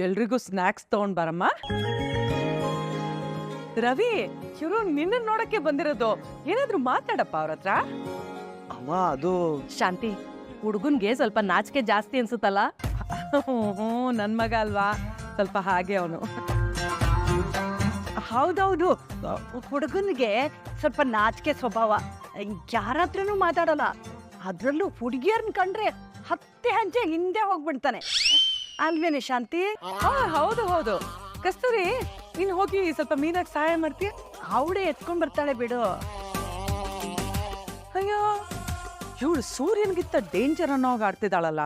ಎಲ್ರಿಗೂ ಸ್ನಾಕ್ಸ್ ತಗೊಂಡ್ ಬರಮ್ಮ. ರವಿ, ಇವರು ನಿನ್ನ ನೋಡಕ್ಕೆ ಬಂದಿರೋದು. ಏನಾದ್ರೂ ಮಾತಾಡಪ್ಪ ಅವ್ರ ಹತ್ರ. ಅಮ್ಮ ಅದು ಶಾಂತಿ, ಹುಡುಗನ್ಗೆ ಸ್ವಲ್ಪ ನಾಚಿಕೆ ಜಾಸ್ತಿ ಅನ್ಸುತ್ತಲ್ಲ? ನನ್ ಮಗ ಅಲ್ವಾ, ಸ್ವಲ್ಪ ಹಾಗೆ ಅವನು. ಹೌದೌದು, ಹುಡುಗನ್ಗೆ ಸ್ವಲ್ಪ ನಾಚಿಕೆ ಸ್ವಭಾವ, ಯಾರತ್ರನೂ ಮಾತಾಡಲ್ಲ. ಅದ್ರಲ್ಲೂ ಹುಡುಗಿಯರ್ನ ಕಂಡ್ರೆ 10 ಹೆಜ್ಜೆ ಹಿಂದೆ ಹೋಗ್ಬಿಡ್ತಾನೆ ಅಲ್ವೇನೆ ಶಾಂತಿ? ಹೌದು ಹೌದು. ಕಸ್ತೂರಿ, ನೀನ್ ಹೋಗಿ ಸ್ವಲ್ಪ ಮೀನಾಗ್ ಸಹಾಯ ಮಾಡ್ತೀಯ? ಅವಳೇ ಎತ್ಕೊಂಡ್ ಬರ್ತಾಳೆ ಬಿಡು. ಅಯ್ಯೋ, ಇವಳು ಸೂರ್ಯನ್ಗಿಂತ ಡೇಂಜರ್ ಅನ್ನೋ ಹಾಗೆ ಆಡ್ತಿದ್ದಾಳಲ್ಲ.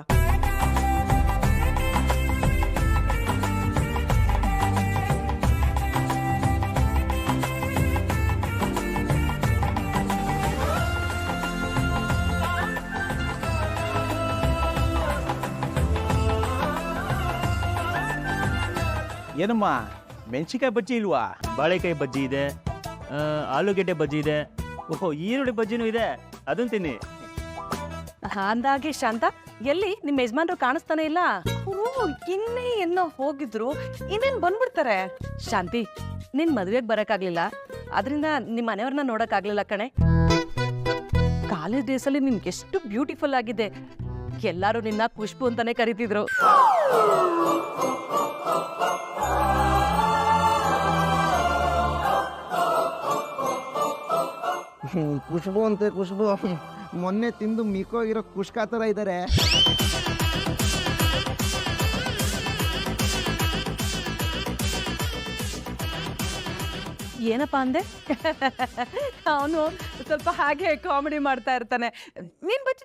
ಏನಮ್ಮ, ಮೆಣಸಿಕಾಯಿ ಬಜ್ಜಿ ಇಲ್ವಾ? ಬಾಳೆಕಾಯಿ ಬಜ್ಜಿ ಇದೆ, ಆಲೂಗೆಡ್ಡೆ ಬಜ್ಜಿ ಇದೆ, ಓಹೋ ಈರುಳ್ಳಿ ಬಜ್ಜಿನೂ ಇದೆ, ಅದನ್ನ ತಿನ್ನಿ. ಅಂದಾಗೆ ಶಾಂತ, ಎಲ್ಲಿ ನಿಮ್ಮ ಯಜಮಾನ್ರು ಕಾಣಿಸ್ತಾನೆ ಇಲ್ಲ? ಇನ್ನೇ ಎಲ್ಲೋ ಹೋಗಿದ್ರು, ಇನ್ನೇನ್ ಬಂದ್ಬಿಡ್ತಾರೆ. ಶಾಂತಿ, ನಿನ್ ಮದ್ವೆಗ್ ಬರಕ್ಕಾಗ್ಲಿಲ್ಲ, ಅದರಿಂದ ನಿಮ್ ಮನೆಯವ್ರನ್ನ ನೋಡಕ್ಕಾಗ್ಲಿಲ್ಲ ಕಣೆ. ಕಾಲೇಜ್ ಡೇಸ್ ಅಲ್ಲಿ ನಿನ್ಗೆ ಎಷ್ಟು ಬ್ಯೂಟಿಫುಲ್ ಆಗಿದೆ. ಎಲ್ಲಾರು ನಿನ್ನ ಖುಷ್ಬು ಅಂತಾನೆ ಕರಿತಿದ್ರು. ಖುಷ್ಬು ಅಂತೆ ಖುಷ್ಬು. ಮೊನ್ನೆ ತಿಂದು ಮಿಕ್ಕೋಗಿರೋ ಕುಷ್ಕಾ ತರ ಇದ್ದಾರೆ. ಏನಪ್ಪಾ ಅಂದೆ? ಅವನು ಸ್ವಲ್ಪ ಹಾಗೆ ಕಾಮಿಡಿ ಮಾಡ್ತಾ ಇರ್ತಾನೆ. ನೀನ್ ಬಚ್ಚಿ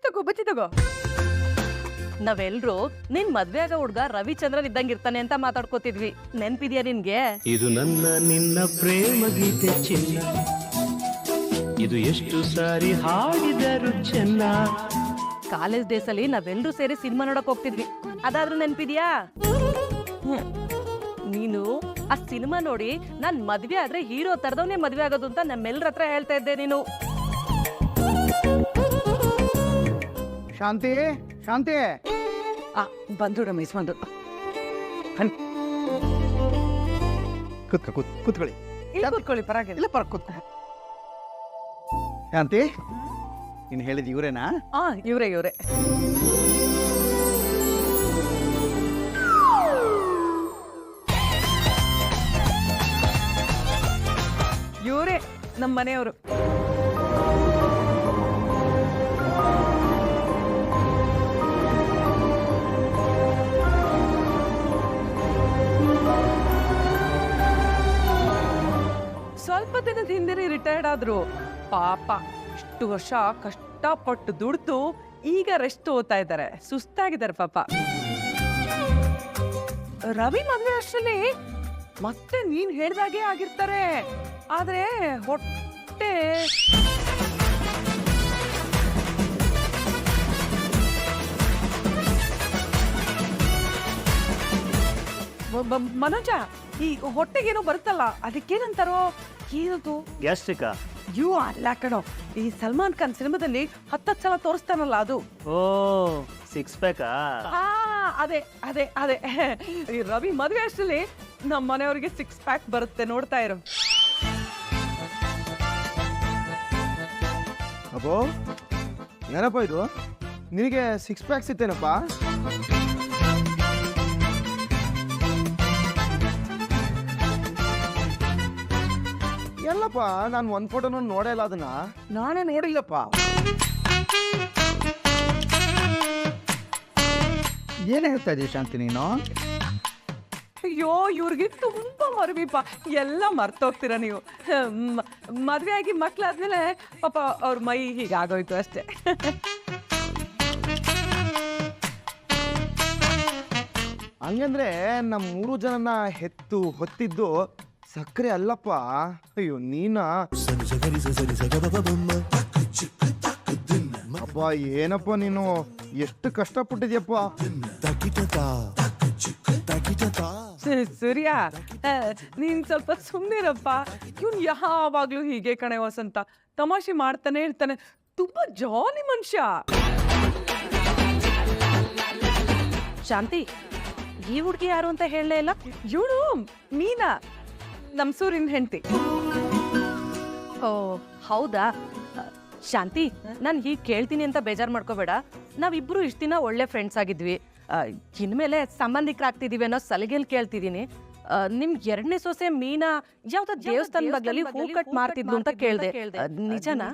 ತಗೋ. ನಾವೆಲ್ರು ನಿನ್ ಮದ್ವೆ ಆಗ ಹುಡ್ಗ ರವಿಚಂದ್ರನ್ ಇದ್ದಂಗಿರ್ತಾನೆ ಅಂತ ಮಾತಾಡ್ಕೋತಿದ್ವಿ. ನೆನ್ಪಿದ್ಯಾ ನಿನ್ಗೆ? ಇದು ನನ್ನ ನಿನ್ನ ಪ್ರೇಮ ಗೀತೆ ಚಿನ್ನ, ಇದು ಎಷ್ಟು ಸಾರಿ ಹಾಡಿದರು ಚೆನ್ನ. ಕಾಲೇಜ್ ಡೇಸ್ ಅಲ್ಲಿ ನಾವೆಲ್ರೂ ಸೇರಿ ಸಿನಿಮಾ ನೋಡಕ್ ಹೋಗ್ತಿದ್ವಿ, ಅದಾದ್ರೂ ನೆನ್ಪಿದ್ಯಾ? ನೀನು ಆ ಸಿನಿಮಾ ನೋಡಿ ನಾನ್ ಮದ್ವೆ ಆದ್ರೆ ಹೀರೋ ತರದವನೇ ಮದ್ವೆ ಆಗೋದು ಅಂತ ನಮ್ಮೆಲ್ರ ಹತ್ರ ಹೇಳ್ತಾ ಇದ್ದೆ ನೀನು. ಶಾಂತಿ, ಶಾಂತಿ, ಬಂದ್ರು ರಮೇಶ್, ಬಂದ್ರು. ಕೂತ್ಕೊಳ್ಳಿ. ಇಲ್ಲಿ ಕೂತ್ಕೊಳ್ಳಿ, ಪರವಾಗಿಲ್ಲ. ಕೂತ್ಕೊ. ಶಾಂತಿ, ನೀನು ಹೇಳಿದ ಇವ್ರೇನಾ? ಇವ್ರೆ. ಇವರೇ ನಮ್ಮ ಮನೆಯವರು. ಸ್ವಲ್ಪ ದಿನದ ಹಿಂದೆ ರಿಟೈರ್ಡ್ ಆದ್ರು. ಪಾಪ, ಇಷ್ಟು ವರ್ಷ ಕಷ್ಟಪಟ್ಟು ದುಡ್ದು ಈಗ ರೆಸ್ಟ್ ತಗೋತಾ ಇದ್ದಾರೆ. ಸುಸ್ತಾಗಿದ್ದಾರೆ ಪಾಪ. ರವಿ ಮದ್ವೆ ಅಷ್ಟರಲ್ಲಿ ಮತ್ತೆ ನೀನ್ ಹೇಳ್ದಾಗೆ ಆಗಿರ್ತಾರೆ. ಆದ್ರೆ ಹೊಟ್ಟೆ ಮನೋಜ, ಈ ಹೊಟ್ಟೆಗೇನೋ ಬರುತ್ತಲ್ಲ, ಅದಕ್ಕೇನಂತಾರೋ? ಏನದು? ಗ್ಯಾಸ್ಟ್ರಿಕಾ? ಅಲ್ಲ ಕಣೋ, ಈ ಸಲ್ಮಾನ್ ಖಾನ್ ಸಿನಿಮಾದಲ್ಲಿ 10 ಸಲ ತೋರಿಸ್ತಾನಲ್ಲ ಅದು. ಓ, 6 ಪ್ಯಾಕಾ? ಅದೇ ಈ ರವಿ ಮದುವೆ ಅಷ್ಟರಲ್ಲಿ ನಮ್ಮ ಮನೆಯವ್ರಿಗೆ 6 ಪ್ಯಾಕ್ ಬರುತ್ತೆ, ನೋಡ್ತಾ ಇರೋ. ಅಬ್ಬೋ, ಏನಪ್ಪ ಇದು? ನಿನಗೆ 6 ಪ್ಯಾಕ್ಸ್ ಇತ್ತೇನಪ್ಪ? ಎಲ್ಲಪ್ಪ, ನಾನು ಒಂದು ಫೋಟೋನ ನೋಡೇ ಇಲ್ಲ, ಅದನ್ನ ನಾನೇ ನೋಡಿಲ್ಲಪ್ಪ. ಏನ್ ಹೇಳ್ತಾ ಇದೀಯ ಶಾಂತಿ ನೀನು? ಅಯ್ಯೋ, ಇವ್ರಿಗೆ ತುಂಬಾ ಮರವಿಪ್ಪ, ಎಲ್ಲ ಮರ್ತೋಗ್ತೀರ ನೀವು. ಮದ್ವೆ ಆಗಿ ಮಕ್ಳಾದ್ಮೇಲೆ ಪಾಪ ಅವ್ರ ಮೈ ಹೀಗಾಗೋಯ್ತು ಅಷ್ಟೇ. ಹಂಗಂದ್ರೆ ನಮ್ಮ 3 ಜನನ ಹೊತ್ತಿದ್ದು ಸಕ್ಕರೆ ಅಲ್ಲಪ್ಪ. ಅಯ್ಯೋ ನೀನಾ? ಅಪ್ಪ, ಏನಪ್ಪ ನೀನು ಎಷ್ಟು ಕಷ್ಟಪಟ್ಟಿದ್ಯಪ್ಪ. ಸೂರ್ಯ, ನೀನ್ ಸ್ವಲ್ಪ ಸುಮ್ಮನಿರಪ್ಪ. ಇವ್ನು ಯಾವಾಗ್ಲೂ ಹೀಗೆ ಕಣೆ ವಸಂತ, ತಮಾಷೆ ಮಾಡ್ತಾನೆ ಇರ್ತಾನೆ. ತುಂಬಾ ಜಾಲಿ ಮನುಷ್ಯ. ಶಾಂತಿ, ಈ ಹುಡುಗಿ ಯಾರು ಅಂತ ಹೇಳಲೇ ಇಲ್ಲ. ಇವಳು ಮೀನಾ, ನಮ್ ಸೂರಿನ ಹೆಂಡತಿ. ಓ ಹೌದಾ. ಶಾಂತಿ, ನಾನು ಹೀಗೆ ಕೇಳ್ತೀನಿ ಅಂತ ಬೇಜಾರು ಮಾಡ್ಕೋಬೇಡ. ನಾವಿಬ್ರು ಇಷ್ಟು ದಿನ ಒಳ್ಳೆ ಫ್ರೆಂಡ್ಸ್ ಆಗಿದ್ವಿ. ಇನ್ಮೇಲೆ ಸಂಬಂಧಿಕರಾಗ್ತಿದೀವಿ ಅನ್ನೋ ಸಲಿಗೆಲ್ ಕೇಳ್ತಿದ್ದೀನಿ. ನಿಮ್ 2ನೇ ಸೊಸೆ ಮೀನಾ ಯಾವ್ದೋ ದೇವಸ್ಥಾನ ಬಗ್ಲಲ್ಲಿ ಹೂ ಕಟ್ ಮಾಡ್ತಿದ್ಲು ಅಂತ ಕೇಳ್ದೆ. ನಿಜನಾ?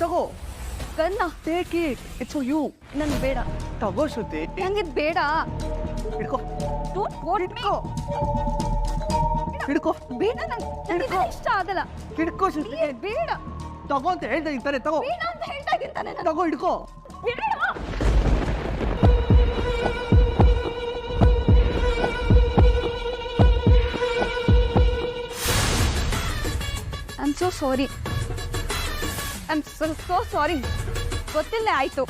ತಗೋ ಗನ್ನ take it, it's for you. ನನ್ಗೆ ಬೇಡ, ತಗೋ ಶ್ರುತಿ, ನಂಗಿದ್ ಬೇಡ. ಹಿಡ್ಕೋ Don't want me. ಹಿಡ್ಕೋ ಹಿಡ್ಕೋ ಬೇಡ, ನಂಗೆ ಇಷ್ಟ ಆಗಲ್ಲ. ಹಿಡ್ಕೋ ಶ್ರುತಿ. Please, ಬೇಡ ತಗೋ ಅಂತ ಹೇಳ್ದೆ ಇಂತಾನೆ. ತಗೋ ಬೇಡ ಅಂತ ಹೇಳ್ತಾ ಇದ್ದೀನಿ ತಾನೇ ನಾನು. ತಗೋ ಹಿಡ್ಕೋ. ಬೇಡ. I'm so sorry. I'm so sorry. ಗೊತ್ತಿಲ್ಲದೆ ಆಯ್ತು.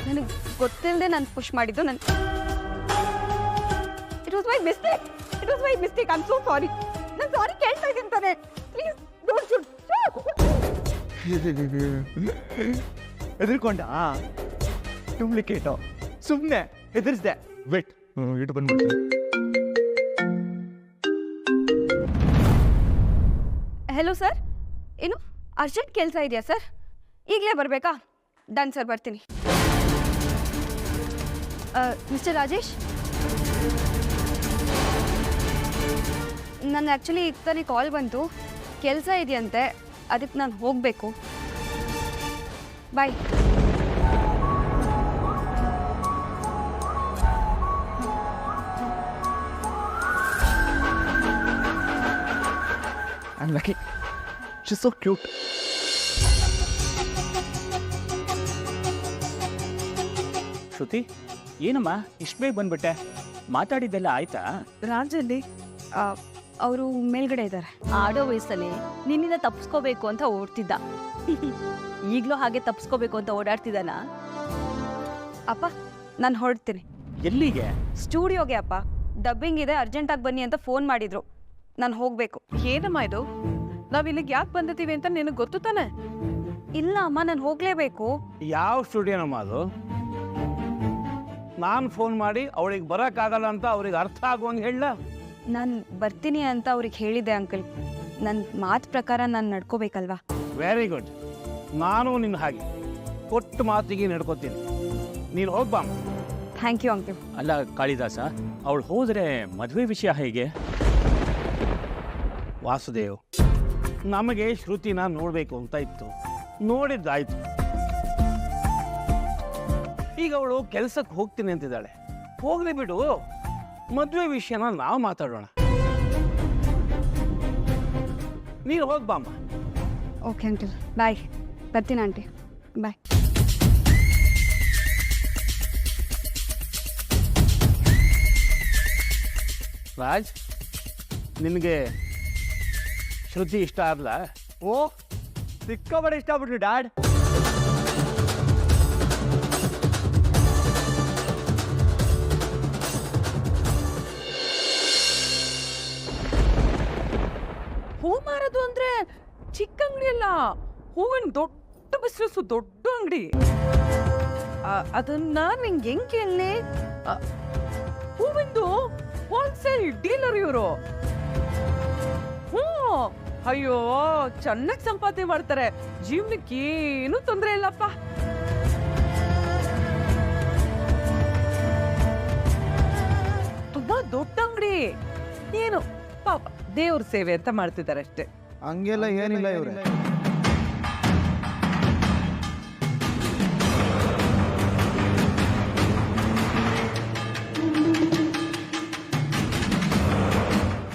ನನಗೆ ಗೊತ್ತಿಲ್ಲದೆ ನಾನು ಪುಷ್ ಮಾಡಿದ್ದು. It was my mistake. I am so sorry. ನಾನು ಸಾರಿ ಕೇಳ್ತಾ ಇದ್ದೀನಿ ತಾನೆ. Please don't shoot. ಹೆದರ್ಕೊಂಡ ಡೂಪ್ಲಿಕೇಟು, ಸುಮ್ಮನೆ ಹೆದರ್ಸ್ದೆ. ವೆಟ್ ಇಟ್ಟು ಬಂದ್ಬಿಡ್ತೀನಿ. ಹೆಲೋ ಸರ್, ಏನು ಅರ್ಜೆಂಟ್ ಕೆಲಸ ಇದೆಯಾ ಸರ್? ಈಗಲೇ ಬರಬೇಕಾ? ಡನ್ ಸರ್, ಬರ್ತೀನಿ. ಮಿಸ್ಟರ್ ರಾಜೇಶ್, ನನ್ನ ಆ್ಯಕ್ಚುಲಿ ಈಗ ತಾನೇ ಕಾಲ್ ಬಂತು. ಕೆಲಸ ಇದೆಯಂತೆ, ಅದಕ್ಕೆ ನಾನು ಹೋಗಬೇಕು. ಬಾಯ್. I'm lucky. She's so cute. ಶ್ರುತಿ, ಏನಮ್ಮ ಇಷ್ಟು ಬೇಗ ಬಂದ್ಬಿಟ್ಟೆ? ಮಾತಾಡಿದ್ದೆಲ್ಲ ಆಯ್ತಾ? ರಾಜಲ್ಲಿ ಅವರು ಮೇಲ್ಗಡೆ ಇದ್ದಾರೆ. ಆಡೋ ವಯಸ್ಸಲ್ಲಿ ನಿನ್ನಿಂದ ತಪ್ಪಿಸ್ಕೋಬೇಕು ಅಂತ ಓಡ್ತಿದ್ದ. ಈಗಲೂ ಹಾಗೆ ತಪ್ಪಿಸ್ಕೋಬೇಕು ಅಂತ ಓಡಾಡ್ತಿದ್ದಾನ. ಅಪ್ಪ, ನಾನು ಹೊರಡ್ತೀನಿ. ಎಲ್ಲಿಗೆ? ಸ್ಟುಡಿಯೋಗೆ ಅಪ್ಪ. ಡಬ್ಬಿಂಗ್ ಇದೆ, ಅರ್ಜೆಂಟಾಗಿ ಬನ್ನಿ ಅಂತ ಫೋನ್ ಮಾಡಿದ್ರು. ನಾನು ಹೋಗಬೇಕು. ಏನಮ್ಮ ಇದು? ನಾವ್ ಇಲ್ಲಿಗೆ ಯಾಕೆ ಬಂದಿದ್ದೀವಿ ಅಂತ ನಿನಗೆ ಗೊತ್ತು ತಾನೆ? ಇಲ್ಲ ಅಮ್ಮ, ನಾನು ಹೋಗಲೇಬೇಕು. ಯಾವ ಸ್ಟುಡಿಯೋನಮ್ಮ ಅದು? ನಾನು ಫೋನ್ ಮಾಡಿ ಅವಳಿಗೆ ಬರೋಕ್ಕಾಗಲ್ಲ ಅಂತ ಅವ್ರಿಗೆ ಅರ್ಥ ಆಗುವಂಗೆ ಹೇಳ. ನಾನು ಬರ್ತೀನಿ ಅಂತ ಅವ್ರಿಗೆ ಹೇಳಿದೆ ಅಂಕಲ್. ನನ್ನ ಮಾತು ಪ್ರಕಾರ ನಾನು ನಡ್ಕೋಬೇಕಲ್ವಾ? Very good. ನಾನು ನಿನ್ನ ಹಾಗೆ ಕೊಟ್ಟು ಮಾತಿಗೆ ನಡ್ಕೋತೀನಿ. ನೀನು ಹೋಗ್ಬಾ. Thank you uncle. ಅಲ್ಲ ಕಾಳಿದಾಸ, ಅವಳು ಹೋದರೆ ಮದುವೆ ವಿಷಯ ಹೇಗೆ? ವಾಸುದೇವ್, ನಮಗೆ ಶ್ರುತಿನ ನೋಡಬೇಕು ಅಂತ ಇತ್ತು, ನೋಡಿದ್ದಾಯ್ತು. ಈಗ ಅವಳು ಕೆಲಸಕ್ಕೆ ಹೋಗ್ತೀನಿ ಅಂತಿದ್ದಾಳೆ. ಹೋಗ್ಲಿ ಬಿಡು, ಮದುವೆ ವಿಷಯನ ನಾವು ಮಾತಾಡೋಣ. ನೀನು ಹೋಗ್ಬಾಮ್ಮ. ಓಕೆ ಅಂಕಲ್, ಬಾಯ್. ಬರ್ತೀನಿ ಆಂಟಿ, ಬಾಯ್. ರಾಜ್, ನಿನಗೆ ಶ್ರುತಿ ಇಷ್ಟ ಆಗಲ್ಲ? ಓ, ಸಿಕ್ಕಾಬಡೆ ಇಷ್ಟ ಆಗ್ಬಿಟ್ರು ಡ್ಯಾಡ್. ಹೂ ಮಾರೋದು ಅಂದ್ರೆ ಚಿಕ್ಕ ಅಂಗಡಿ ಅಲ್ಲ, ಹೂವಿನ ದೊಡ್ಡ ಬಿಸ್ನೆಸ್, ದೊಡ್ಡ ಅಂಗಡಿ. ಅದನ್ನ ನಿಂಗೆ ಹೆಂಗ್ ಕೇಳಲಿ? ಹೂವಿಂದು ಹೋಲ್ಸೇಲ್ ಡೀಲರ್ ಇವರು. ಅಯ್ಯೋ, ಚೆನ್ನಾಗಿ ಸಂಪಾದನೆ ಮಾಡ್ತಾರೆ. ಜೀವನಕ್ಕೆ ಏನು ತೊಂದರೆ ಇಲ್ಲಪ್ಪ. ತುಂಬಾ ದೊಡ್ಡ ಅಂಗಡಿ. ಏನು ಪಾಪ ದೇವ್ರ ಸೇವೆ ಅಂತ ಮಾಡ್ತಿದ್ದಾರೆ ಅಷ್ಟೇ. ಹಂಗೆಲ್ಲ ಏನಿಲ್ಲ ಇವ್ರೆ.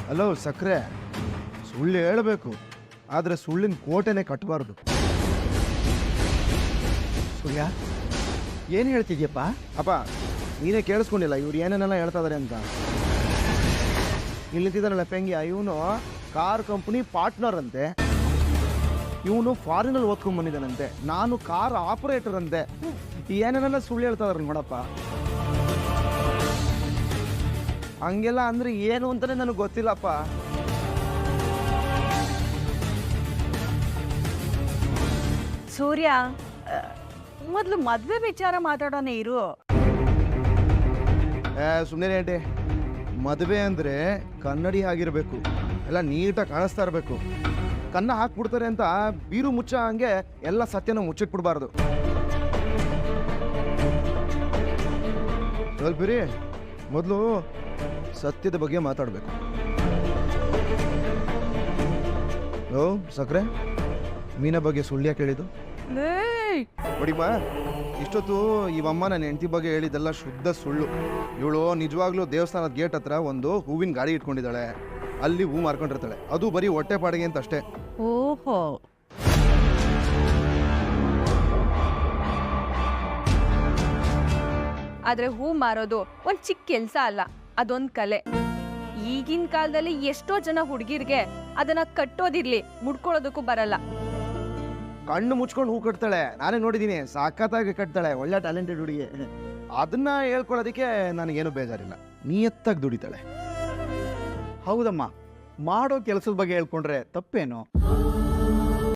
ಹಲೋ ಸಕ್ರೆ, ಸುಳ್ಳು ಹೇಳಬೇಕು, ಆದರೆ ಸುಳ್ಳಿನ ಕೋಟೆನೇ ಕಟ್ಟಬಾರ್ದು. ಸೂರ್ಯ, ಏನು ಹೇಳ್ತಿದ್ಯಪ್ಪ? ಅಪ್ಪ, ನೀನೇ ಕೇಳಿಸ್ಕೊಂಡಿಲ್ಲ ಇವ್ರು ಏನೇನೆಲ್ಲ ಹೇಳ್ತಾ ಇದಾರೆ ಅಂತ. ಇಲ್ಲಿ ನಿಂತಿದ್ದಾನಲ್ಲ ಪೆಂಗ್ಯ, ಇವನು ಕಾರ್ ಕಂಪ್ನಿ ಪಾರ್ಟ್ನರ್ ಅಂತೆ. ಇವನು ಫಾರಿನಲ್ಲಿ ಓದ್ಕೊಂಡ್ ಬಂದಿದ್ದಾನಂತೆ, ನಾನು ಕಾರ್ ಆಪರೇಟರ್ ಅಂತೆ. ಏನೇನೆಲ್ಲ ಸುಳ್ಳು ಹೇಳ್ತಾರ ನೋಡಪ್ಪ. ಹಂಗೆಲ್ಲ ಅಂದ್ರೆ ಏನು ಅಂತಾನೆ ನನಗೆ ಗೊತ್ತಿಲ್ಲಪ್ಪ. ಸೂರ್ಯ, ಮೊದಲು ಮದುವೆ ವಿಚಾರ ಮಾತಾಡೋಣ ಇರು. ಸುಮ್ಮನೆ ಏಂಟಿ, ಮದುವೆ ಅಂದರೆ ಕನ್ನಡಿ ಆಗಿರಬೇಕು, ಎಲ್ಲ ನೀಟಾಗಿ ಕಾಣಿಸ್ತಾ ಇರಬೇಕು. ಕನ್ನ ಹಾಕ್ಬಿಡ್ತಾರೆ ಅಂತ ಬೀರು ಮುಚ್ಚ ಹಂಗೆ ಎಲ್ಲ ಸತ್ಯನ ಮುಚ್ಚಿಟ್ಬಿಡ್ಬಾರ್ದು. ಸ್ವಲ್ಪ ರೀ, ಮೊದಲು ಸತ್ಯದ ಬಗ್ಗೆ ಮಾತಾಡಬೇಕು. ಓ ಸಕ್ರೆ, ಮೀನ ಬಗ್ಗೆ ಸುಳ್ಳ್ಯಾ ಕೇಳಿದ್ದು ನೋಡಿಮ್ಮ. ಇಷ್ಟೊತ್ತು ಇವಮ್ಮ ನನ್ನ ಹೆಂಡತಿ ಬಗ್ಗೆ ಹೇಳಿದ್ದೆಲ್ಲ ಶುದ್ಧ ಸುಳ್ಳು. ಇವಳು ನಿಜವಾಗ್ಲೂ ದೇವಸ್ಥಾನದ ಗೇಟ್ ಹತ್ರ ಒಂದು ಹೂವಿನ ಗಾಡಿ ಇಟ್ಕೊಂಡಿದ್ದಾಳೆ, ಅಲ್ಲಿ ಹೂ ಮಾರ್ಕೊಂಡಿರ್ತಾಳೆ. ಅದು ಬರೀ ಹೊಟ್ಟೆ ಪಾಡಿಗೆ ಅಂತ ಅಷ್ಟೇ. ಓಹೋ, ಆದ್ರೆ ಹೂ ಮಾರೋದು ಒಂದ್ ಚಿಕ್ಕ ಕೆಲ್ಸ ಅಲ್ಲ, ಅದೊಂದ್ ಕಲೆ. ಈಗಿನ ಕಾಲದಲ್ಲಿ ಎಷ್ಟೋ ಜನ ಹುಡುಗಿರ್ಗೆ ಅದನ್ನ ಕಟ್ಟೋದಿರ್ಲಿ ಮುಡ್ಕೊಳ್ಳೋದಕ್ಕೂ ಬರಲ್ಲ. ಕಣ್ಣು ಮುಚ್ಕೊಂಡು ಹೂ ಕಟ್ತಾಳೆ, ನಾನೇ ನೋಡಿದ್ದೀನಿ. ಸಾಕತ್ತಾಗಿ ಕಟ್ತಾಳೆ, ಒಳ್ಳೆ ಟ್ಯಾಲೆಂಟೆಡ್ ಹುಡುಗಿ. ಅದನ್ನ ಹೇಳ್ಕೊಳ್ಳೋದಕ್ಕೆ ನನಗೇನು ಬೇಜಾರಿಲ್ಲ. ನಿಯತ್ತಾಗಿ ದುಡಿತಾಳೆ. ಹೌದಮ್ಮ, ಮಾಡೋ ಕೆಲಸದ ಬಗ್ಗೆ ಹೇಳ್ಕೊಂಡ್ರೆ ತಪ್ಪೇನು?